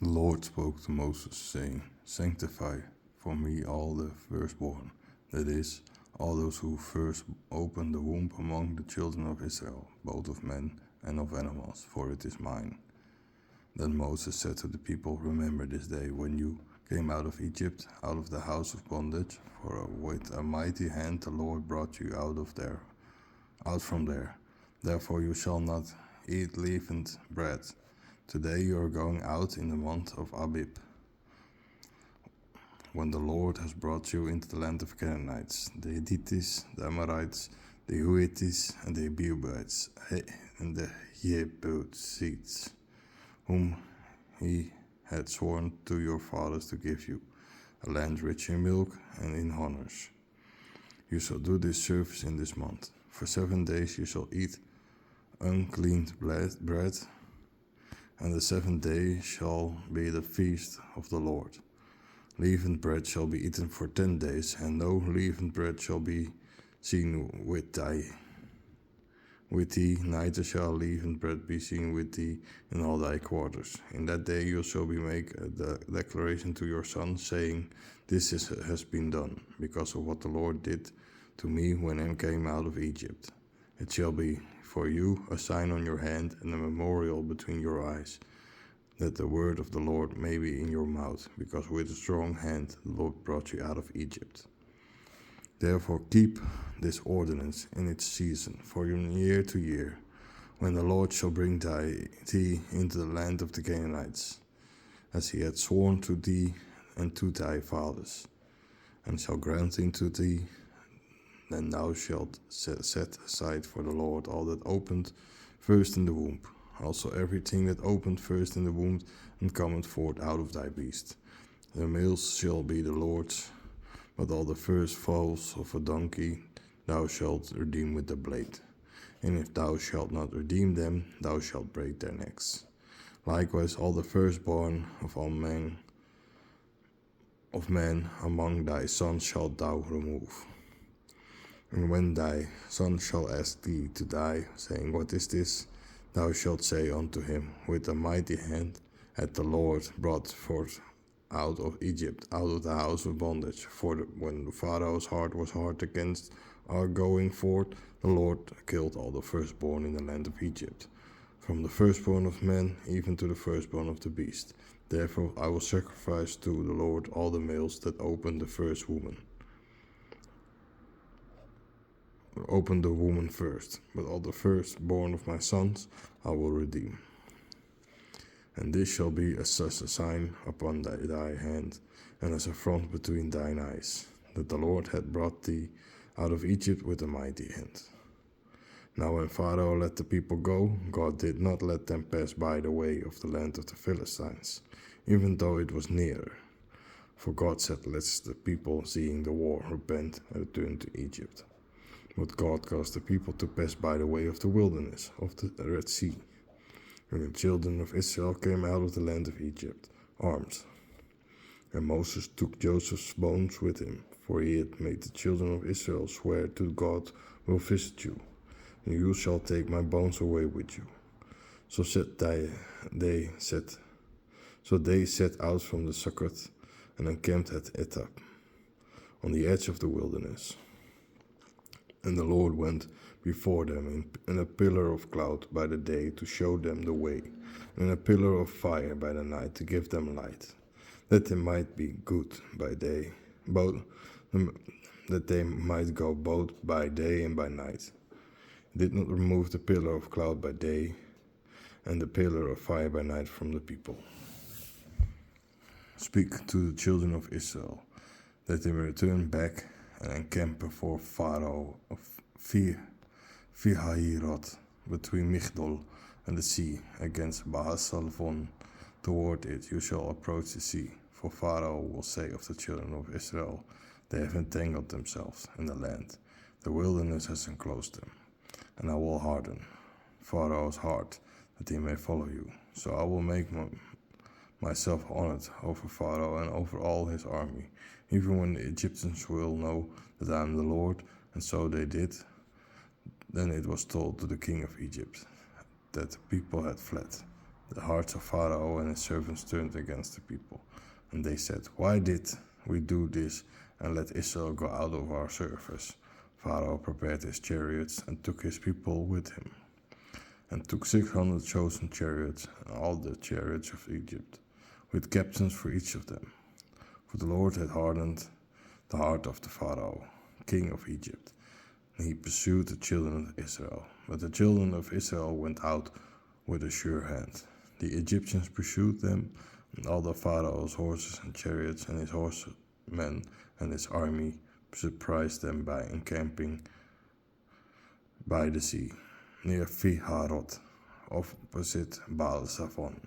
The Lord spoke to Moses, saying, Sanctify for me all the firstborn, that is, all those who first opened the womb among the children of Israel, both of men and of animals, for it is mine. Then Moses said to the people, Remember this day when you came out of Egypt, out of the house of bondage, for with a mighty hand the Lord brought you out from there. Therefore you shall not eat leavened bread. Today you are going out in the month of Abib, when the Lord has brought you into the land of Canaanites, the Hittites, the Amorites, the Hittites, and the Jebusites, and the Jebusites, whom he had sworn to your fathers to give you, a land rich in milk and in honors. You shall do this service in this month. For 7 days you shall eat unclean bread, and the 7th day shall be the feast of the Lord. Leavened bread shall be eaten for 10 days, and no leavened bread shall be seen with thee, neither shall leavened bread be seen with thee in all thy quarters. In that day you shall make a declaration to your son, saying, This has been done, because of what the Lord did to me when I came out of Egypt. It shall be for you a sign on your hand and a memorial between your eyes, that the word of the Lord may be in your mouth, because with a strong hand the Lord brought you out of Egypt. Therefore keep this ordinance in its season, from year to year, when the Lord shall bring thee into the land of the Canaanites, as he had sworn to thee and to thy fathers, and shall grant unto thee. Then thou shalt set aside for the Lord all that opened first in the womb, also everything that opened first in the womb and cometh forth out of thy beast. The males shall be the Lord's, but all the first foals of a donkey thou shalt redeem with the blade. And if thou shalt not redeem them, thou shalt break their necks. Likewise all the firstborn of all men among thy sons shalt thou remove. And when thy son shall ask thee to die, saying, What is this? Thou shalt say unto him, With a mighty hand hath the Lord brought forth out of Egypt, out of the house of bondage. For when Pharaoh's heart was hard against our going forth, the Lord killed all the firstborn in the land of Egypt, from the firstborn of men even to the firstborn of the beast. Therefore I will sacrifice to the Lord all the males that open the woman first, but all the firstborn of my sons I will redeem. And this shall be as a sign upon thy hand, and as a front between thine eyes, that the Lord hath brought thee out of Egypt with a mighty hand. Now when Pharaoh let the people go, God did not let them pass by the way of the land of the Philistines, even though it was nearer. For God said, Lest the people, seeing the war, repent and return to Egypt. But God caused the people to pass by the way of the wilderness, of the Red Sea. And the children of Israel came out of the land of Egypt, armed. And Moses took Joseph's bones with him, for he had made the children of Israel swear to God, Will visit you, and you shall take my bones away with you. So they set out from the Succoth, and encamped at Etam, on the edge of the wilderness. And the Lord went before them in a pillar of cloud by the day to show them the way, and in a pillar of fire by the night to give them light, that they might be good by day, that they might go both by day and by night. He did not remove the pillar of cloud by day and the pillar of fire by night from the people. Speak to the children of Israel, that they may return back and encamp before Pharaoh of Pihahirot, between Migdol and the sea, against Baal-Salphon. Toward it you shall approach the sea, for Pharaoh will say of the children of Israel, They have entangled themselves in the land, the wilderness has enclosed them, and I will harden Pharaoh's heart, that he may follow you. So I will make myself honored over Pharaoh and over all his army, even when the Egyptians will know that I am the Lord. And so they did. Then it was told to the king of Egypt that the people had fled. The hearts of Pharaoh and his servants turned against the people, and they said, "Why did we do this and let Israel go out of our service?" Pharaoh prepared his chariots and took his people with him, and took 600 chosen chariots and all the chariots of Egypt, with captains for each of them. For the Lord had hardened the heart of the Pharaoh, king of Egypt, and he pursued the children of Israel. But the children of Israel went out with a sure hand. The Egyptians pursued them, and all the Pharaoh's horses and chariots and his horsemen and his army surprised them by encamping by the sea, near Pihahiroth, opposite Baal-Zephon.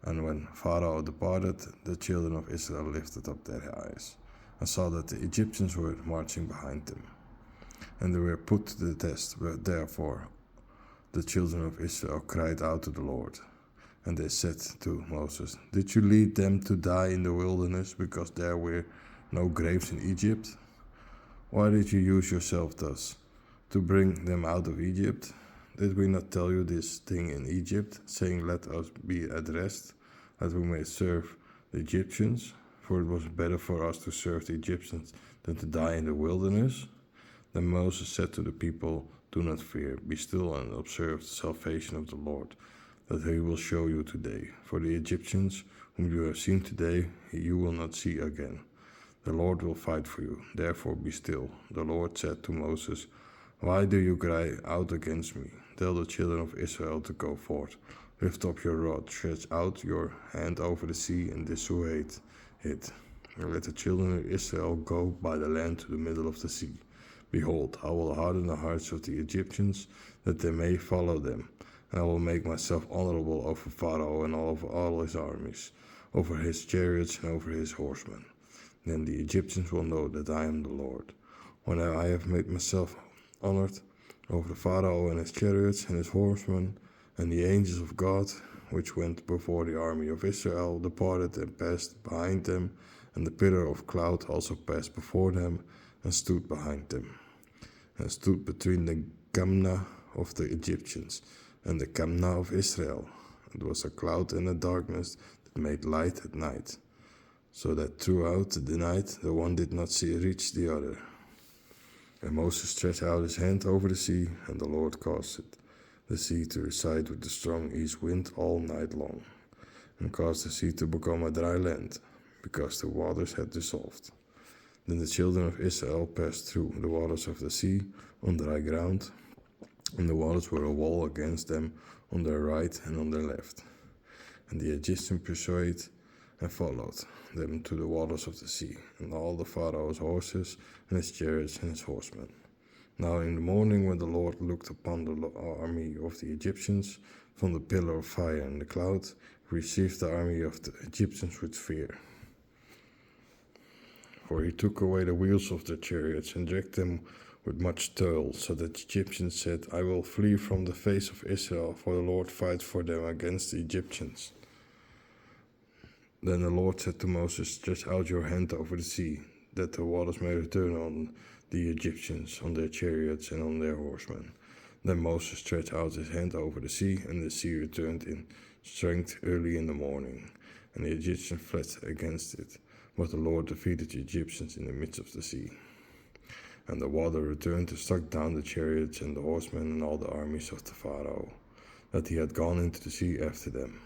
And when Pharaoh departed, the children of Israel lifted up their eyes, and saw that the Egyptians were marching behind them, and they were put to the test. But therefore the children of Israel cried out to the Lord, and they said to Moses, "Did you lead them to die in the wilderness, because there were no graves in Egypt? Why did you use yourself thus to bring them out of Egypt? Did we not tell you this thing in Egypt, saying, 'Let us be at rest, that we may serve the Egyptians'? For it was better for us to serve the Egyptians than to die in the wilderness." Then Moses said to the people, "Do not fear, be still and observe the salvation of the Lord, that he will show you today. For the Egyptians whom you have seen today, you will not see again. The Lord will fight for you, therefore be still." The Lord said to Moses, "Why do you cry out against me? Tell the children of Israel to go forth. Lift up your rod, stretch out your hand over the sea, and dissuade it. And let the children of Israel go by the land to the middle of the sea. Behold, I will harden the hearts of the Egyptians, that they may follow them. And I will make myself honorable over Pharaoh and over all his armies, over his chariots and over his horsemen. Then the Egyptians will know that I am the Lord, when I have made myself honored over Pharaoh and his chariots and his horsemen." And the angels of God, which went before the army of Israel, departed and passed behind them, and the pillar of cloud also passed before them and stood behind them, and stood between the Kamna of the Egyptians and the Kamna of Israel. It was a cloud and a darkness that made light at night, so that throughout the night the one did not reach the other. And Moses stretched out his hand over the sea, and the Lord caused the sea to recede with the strong east wind all night long, and caused the sea to become a dry land, because the waters had dissolved. Then the children of Israel passed through the waters of the sea on dry ground, and the waters were a wall against them on their right and on their left. And the Egyptians pursued and followed them to the waters of the sea, and all the Pharaoh's horses and his chariots and his horsemen. Now in the morning, when the Lord looked upon the army of the Egyptians from the pillar of fire and the cloud, he received the army of the Egyptians with fear. For he took away the wheels of their chariots and dragged them with much toil, so that the Egyptians said, "I will flee from the face of Israel, for the Lord fights for them against the Egyptians." Then the Lord said to Moses, "Stretch out your hand over the sea, that the waters may return on the Egyptians, on their chariots and on their horsemen." Then Moses stretched out his hand over the sea, and the sea returned in strength early in the morning, and the Egyptians fled against it. But the Lord defeated the Egyptians in the midst of the sea. And the water returned to struck down the chariots and the horsemen and all the armies of the Pharaoh, that he had gone into the sea after them.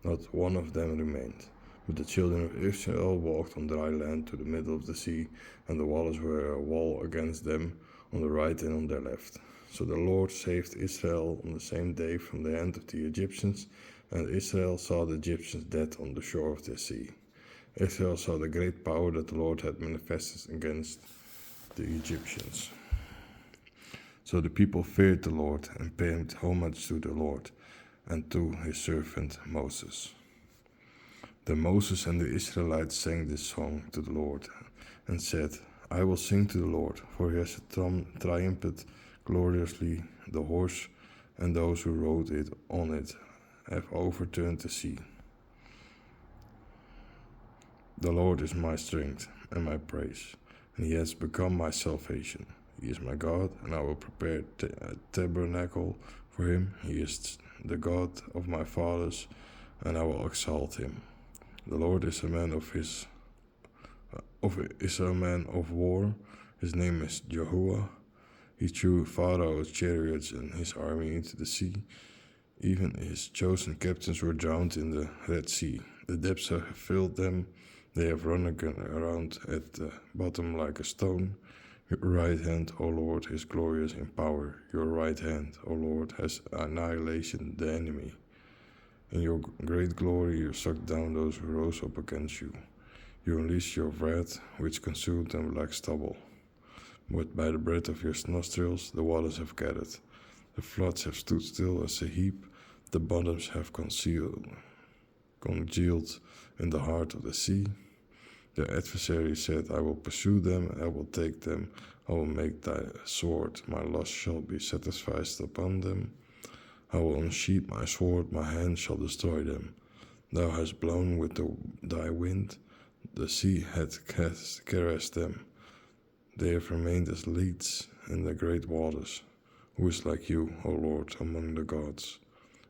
Not one of them remained. But the children of Israel walked on dry land to the middle of the sea, and the waters were a wall against them on the right and on their left. So the Lord saved Israel on the same day from the hand of the Egyptians, and Israel saw the Egyptians dead on the shore of the sea. Israel saw the great power that the Lord had manifested against the Egyptians. So the people feared the Lord and paid homage to the Lord and to his servant Moses. Then Moses and the Israelites sang this song to the Lord and said, "I will sing to the Lord, for he has triumphed gloriously. The horse and those who rode on it have overturned the sea. The Lord is my strength and my praise, and he has become my salvation. He is my God, and I will prepare a tabernacle for him. He is the God of my fathers, and I will exalt him. The Lord is a man of war. His name is Jesua. He threw Pharaoh's chariots and his army into the sea. Even his chosen captains were drowned in the Red Sea. The depths have filled them. They have run around at the bottom like a stone. Your right hand, O Lord, is glorious in power. Your right hand, O Lord, has annihilated the enemy. In your great glory you struck down those who rose up against you. You unleashed your wrath, which consumed them like stubble. But by the breath of your nostrils the waters have gathered. The floods have stood still as a heap. The bottoms have congealed in the heart of the sea. The adversary said, I will pursue them, I will take them, I will make thy sword, my lust shall be satisfied upon them. I will unsheath my sword, my hand shall destroy them. Thou hast blown with thy wind, the sea hath caressed them. They have remained as leads in the great waters. Who is like you, O Lord, among the gods?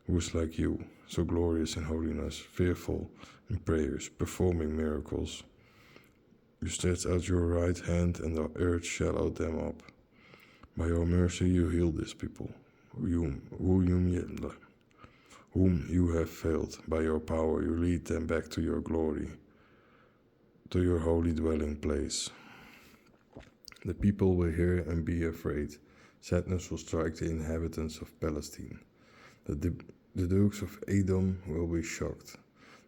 Who is like you, so glorious in holiness, fearful in prayers, performing miracles? You stretched out your right hand, and the earth swallowed them up. By your mercy you healed this people, whom you have failed. By your power you lead them back to your glory, to your holy dwelling place. The people will hear and be afraid. Sadness will strike the inhabitants of Palestine. The dukes of Edom will be shocked.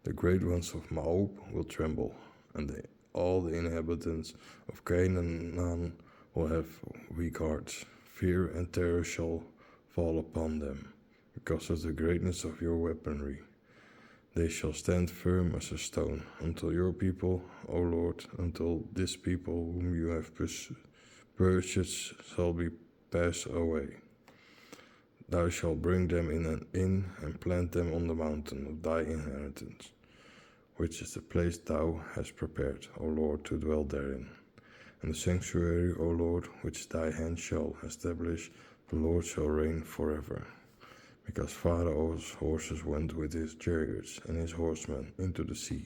The great ones of Moab will tremble, and all the inhabitants of Canaan will have weak hearts. Fear and terror shall fall upon them, because of the greatness of your weaponry. They shall stand firm as a stone, until your people, O Lord, until this people whom you have purchased shall be passed away. Thou shalt bring them in an inn and plant them on the mountain of thy inheritance, which is the place thou hast prepared, O Lord, to dwell therein. And the sanctuary, O Lord, which thy hand shall establish, the Lord shall reign forever. Because Pharaoh's horses went with his chariots and his horsemen into the sea,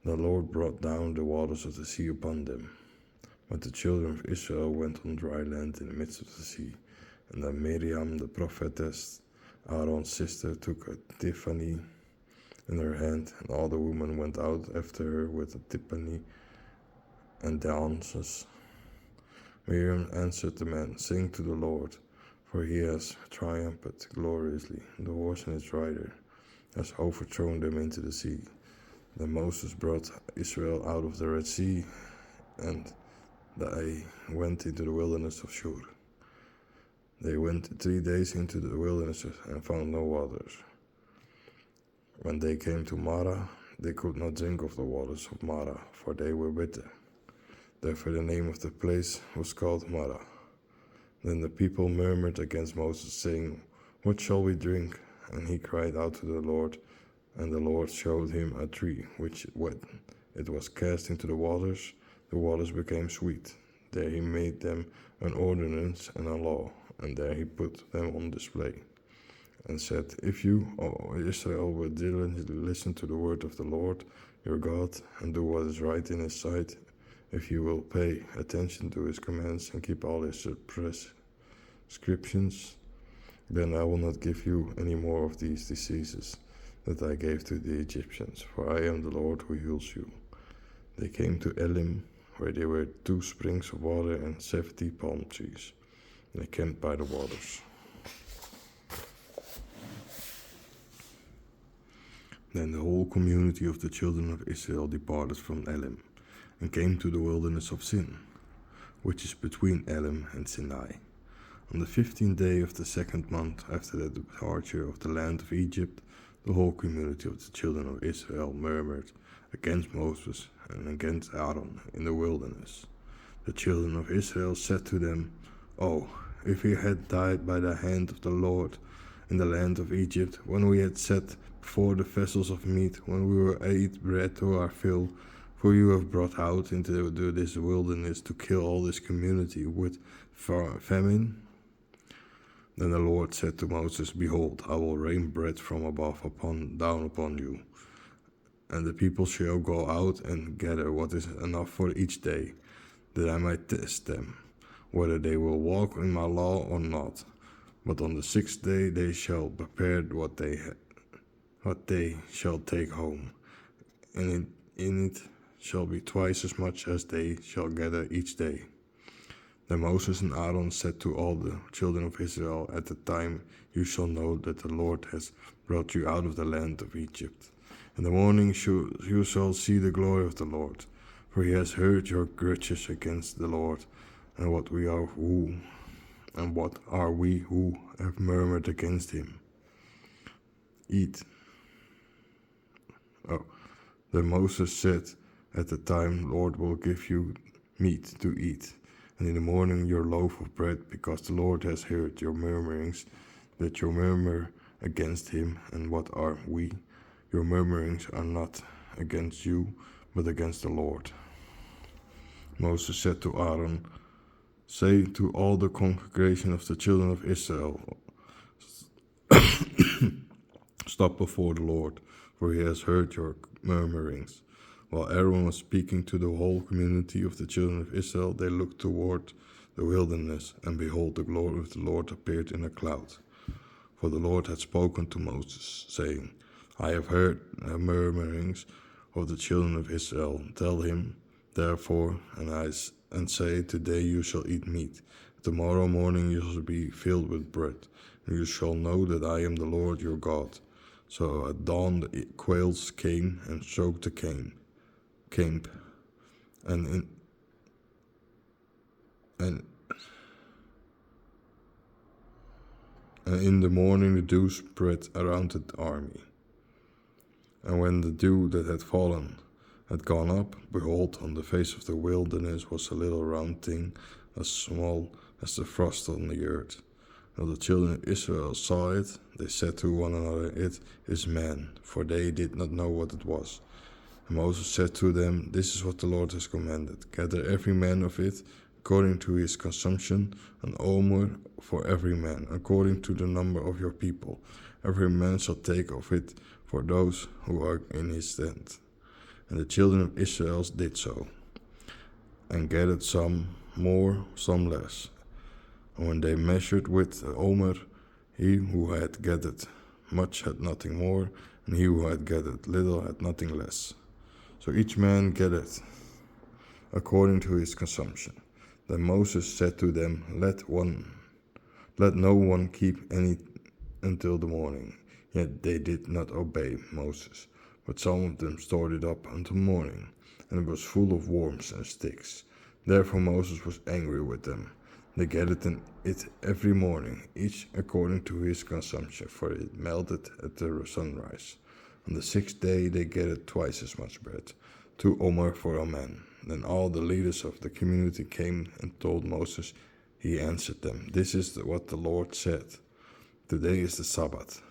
the Lord brought down the waters of the sea upon them. But the children of Israel went on dry land in the midst of the sea. And then Miriam, the prophetess, Aaron's sister, took a timpani in her hand, and all the women went out after her with a timpani and dances. Miriam answered the men, Sing to the Lord, for he has triumphed gloriously. The horse and its rider has overthrown them into the sea. Then Moses brought Israel out of the Red Sea, and they went into the wilderness of Shur. They went 3 days into the wilderness and found no waters. When they came to Marah, they could not drink of the waters of Marah, for they were bitter. Therefore the name of the place was called Marah. Then the people murmured against Moses, saying, What shall we drink? And he cried out to the Lord, and the Lord showed him a tree, which when it was cast into the waters became sweet. There he made them an ordinance and a law, and there he put them on display, and said, If you, O Israel, will diligently listen to the word of the Lord your God, and do what is right in his sight, if you will pay attention to his commands and keep all his prescriptions, then I will not give you any more of these diseases that I gave to the Egyptians, for I am the Lord who heals you. They came to Elim, where there were 2 springs of water and 70 palm trees. They camped by the waters. Then the whole community of the children of Israel departed from Elim, and came to the wilderness of Sin, which is between Elim and Sinai. On the 15th day of the 2nd month after the departure of the land of Egypt, the whole community of the children of Israel murmured against Moses and against Aaron in the wilderness. The children of Israel said to them, Oh, if we had died by the hand of the Lord in the land of Egypt, when we had sat before the vessels of meat, when we were ate bread to our fill, for you have brought out into this wilderness to kill all this community with famine. Then the Lord said to Moses, Behold, I will rain bread from above down upon you, and the people shall go out and gather what is enough for each day, that I might test them, whether they will walk in my law or not. But on the 6th day they shall prepare what they shall take home, and in it shall be twice as much as they shall gather each day. Then Moses and Aaron said to all the children of Israel, At the time you shall know that the Lord has brought you out of the land of Egypt. In the morning you shall see the glory of the Lord, for he has heard your grudges against the Lord, and what are we who have murmured against him? Eat. Then Moses said, At the time Lord will give you meat to eat, and in the morning your loaf of bread, because the Lord has heard your murmurings, that you murmur against him. And what are we? Your murmurings are not against you, but against the Lord. Moses said to Aaron, Say to all the congregation of the children of Israel, Stop before the Lord, for he has heard your murmurings. While Aaron was speaking to the whole community of the children of Israel, they looked toward the wilderness, and behold, the glory of the Lord appeared in a cloud. For the Lord had spoken to Moses, saying, I have heard the murmurings of the children of Israel. Tell him, therefore, and say, Today you shall eat meat. Tomorrow morning you shall be filled with bread, and you shall know that I am the Lord your God. So at dawn the quails came and choked the camp, and in the morning the dew spread around the army. And when the dew that had fallen had gone up, behold, on the face of the wilderness was a little round thing, as small as the frost on the earth. When the children of Israel saw it, they said to one another, It is man, for they did not know what it was. And Moses said to them, This is what the Lord has commanded. Gather every man of it according to his consumption, an omer for every man, according to the number of your people. Every man shall take of it for those who are in his tent. And the children of Israel did so, and gathered some more, some less. And when they measured with the omer, he who had gathered much had nothing more, and he who had gathered little had nothing less. So each man gathered according to his consumption. Then Moses said to them, Let no one keep any until the morning. Yet they did not obey Moses, but some of them stored it up until morning, and it was full of worms and sticks. Therefore Moses was angry with them. They gathered it every morning, each according to his consumption, for it melted at the sunrise. On the 6th day they gathered twice as much bread, 2 omer for a man. Then all the leaders of the community came and told Moses. He answered them, This is what the Lord said. Today is the Sabbath,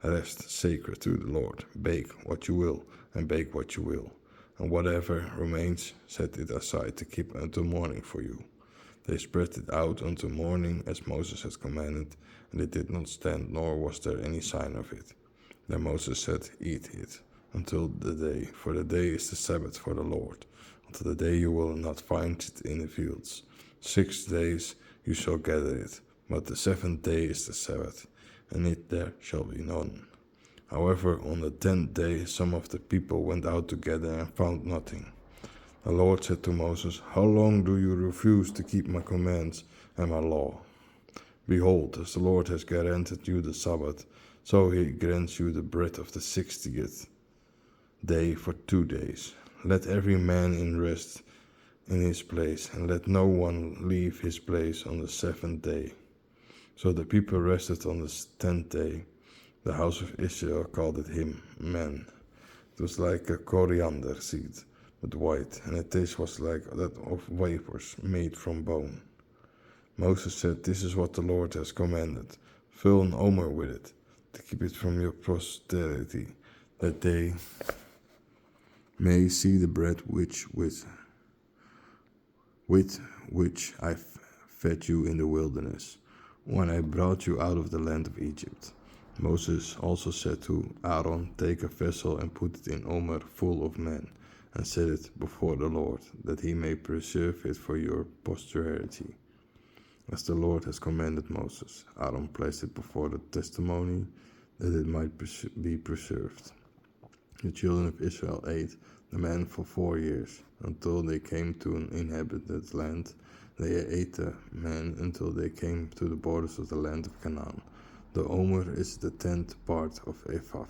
a rest sacred to the Lord. Bake what you will, and bake what you will. And whatever remains, set it aside to keep until morning for you. They spread it out until morning, as Moses had commanded, and it did not stand, nor was there any sign of it. Then Moses said, Eat it until the day, for the day is the Sabbath for the Lord. Until the day you will not find it in the fields. 6 days you shall gather it, but the 7th day is the Sabbath, and it there shall be none. However, on the 10th day some of the people went out together and found nothing. The Lord said to Moses, How long do you refuse to keep my commands and my law? Behold, as the Lord has granted you the Sabbath, so he grants you the bread of the 60th day for 2 days. Let every man in rest in his place, and let no one leave his place on the 7th day. So the people rested on the 10th day. The house of Israel called it him man. It was like a coriander seed, but white, and the taste was like that of vapors made from bone. Moses said, This is what the Lord has commanded. Fill an omer with it, to keep it from your posterity, that they may see the bread with which I fed you in the wilderness. when I brought you out of the land of Egypt. Moses also said to Aaron, take a vessel and put it in Omer full of men, and set it before the Lord, that he may preserve it for your posterity. As the Lord has commanded Moses, Aaron placed it before the testimony, that it might be preserved. The children of Israel ate the man for 4 years, until they came to an inhabited land. They ate the man until they came to the borders of the land of Canaan. The omer is the 10th part of ephah.